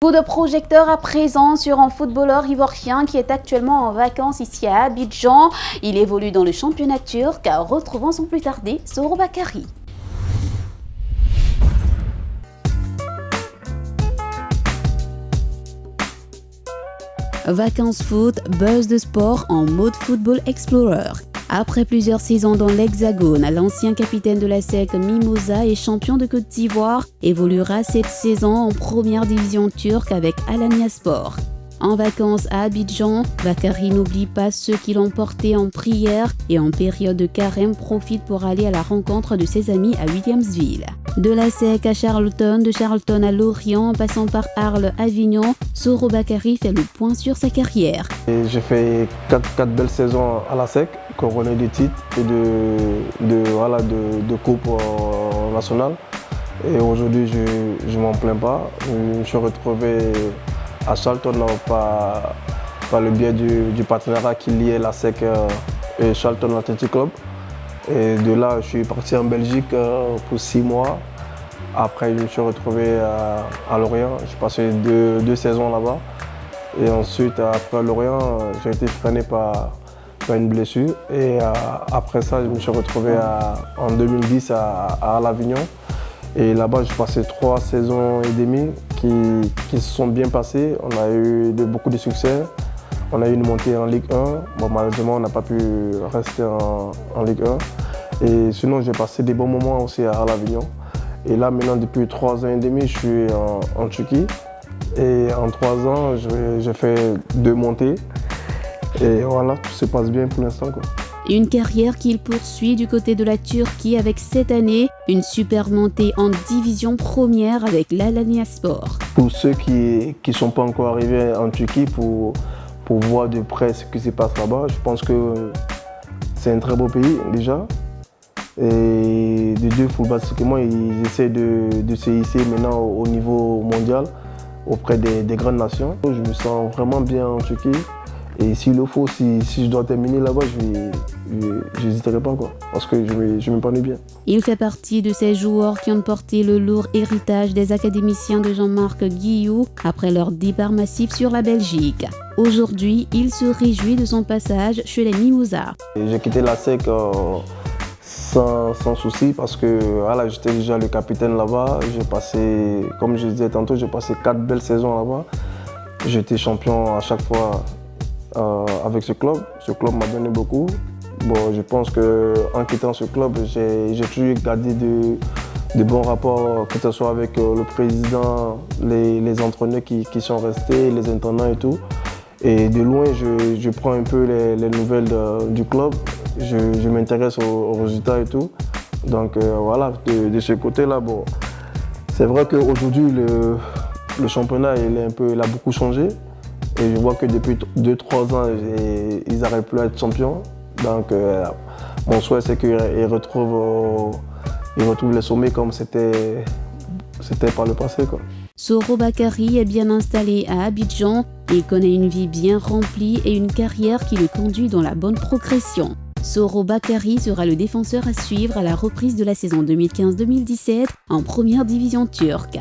Coup de projecteur à présent sur un footballeur ivoirien qui est actuellement en vacances ici à Abidjan. Il évolue dans le championnat turc. Retrouvons sans plus tarder Soro Bakary. Vacances foot, buzz de sport en mode Football Explorer. Après plusieurs saisons dans l'Hexagone, l'ancien capitaine de la SEC Mimosa et champion de Côte d'Ivoire évoluera cette saison en première division turque avec Alanyaspor. En vacances à Abidjan, Bakary n'oublie pas ceux qui l'ont porté en prière et en période de carême profite pour aller à la rencontre de ses amis à Williamsville. De la SEC à Charlton, de Charlton à Lorient, en passant par Arles, Avignon, Soro Bakary fait le point sur sa carrière. J'ai fait 4 belles saisons à la SEC, couronné de titres et de coupes nationales. Et aujourd'hui, je ne m'en plains pas. Je me suis retrouvé à Charlton par le biais du partenariat qui liait la SEC et Charlton Athletic Club. Et de là, je suis parti en Belgique pour 6 mois. Après, je me suis retrouvé à Lorient. J'ai passé deux saisons là-bas. Et ensuite, après Lorient, j'ai été freiné par une blessure. Et après ça, je me suis retrouvé en 2010 à Avignon. Et là-bas, j'ai passé 3 saisons et demie qui se sont bien passées. On a eu beaucoup de succès. On a eu une montée en Ligue 1. Bon, malheureusement, on n'a pas pu rester en Ligue 1. Et sinon, j'ai passé des bons moments aussi à Avignon. Et là, maintenant, depuis 3 ans et demi, je suis en Turquie. Et en 3 ans, j'ai fait 2 montées. Et voilà, tout se passe bien pour l'instant, quoi. Une carrière qu'il poursuit du côté de la Turquie avec cette année une super montée en division première avec l'Alanyaspor. Pour ceux qui ne sont pas encore arrivés en Turquie pour voir de près ce qui se passe là-bas, je pense que c'est un très beau pays déjà. Et de deux, footballistiquement, ils essaient de se hisser maintenant au niveau mondial auprès des grandes nations. Je me sens vraiment bien en Turquie. Et s'il le faut, si je dois terminer là-bas, je n'hésiterai pas, quoi, parce que je m'épanouis bien. Il fait partie de ces joueurs qui ont porté le lourd héritage des académiciens de Jean-Marc Guillou après leur départ massif sur la Belgique. Aujourd'hui, il se réjouit de son passage chez les Mimosas. J'ai quitté la SEC sans souci parce que voilà, j'étais déjà le capitaine là-bas. J'ai passé, comme je disais tantôt, j'ai passé 4 belles saisons là-bas. J'étais champion à chaque fois avec ce club. Ce club m'a donné beaucoup. Bon, je pense qu'en quittant ce club, j'ai toujours gardé de bons rapports, que ce soit avec le président, les entraîneurs qui sont restés, les intendants et tout. Et de loin, je prends un peu les nouvelles du club. Je m'intéresse aux résultats et tout. Donc voilà, de ce côté-là, bon, c'est vrai qu'aujourd'hui, le championnat, il a beaucoup changé. Et je vois que depuis 2-3 ans, ils n'arrivent plus à être champions. Donc mon souhait, c'est qu'ils retrouvent les sommets comme c'était par le passé, quoi. Soro Bakary est bien installé à Abidjan et connaît une vie bien remplie et une carrière qui le conduit dans la bonne progression. Soro Bakary sera le défenseur à suivre à la reprise de la saison 2015-2017 en première division turque.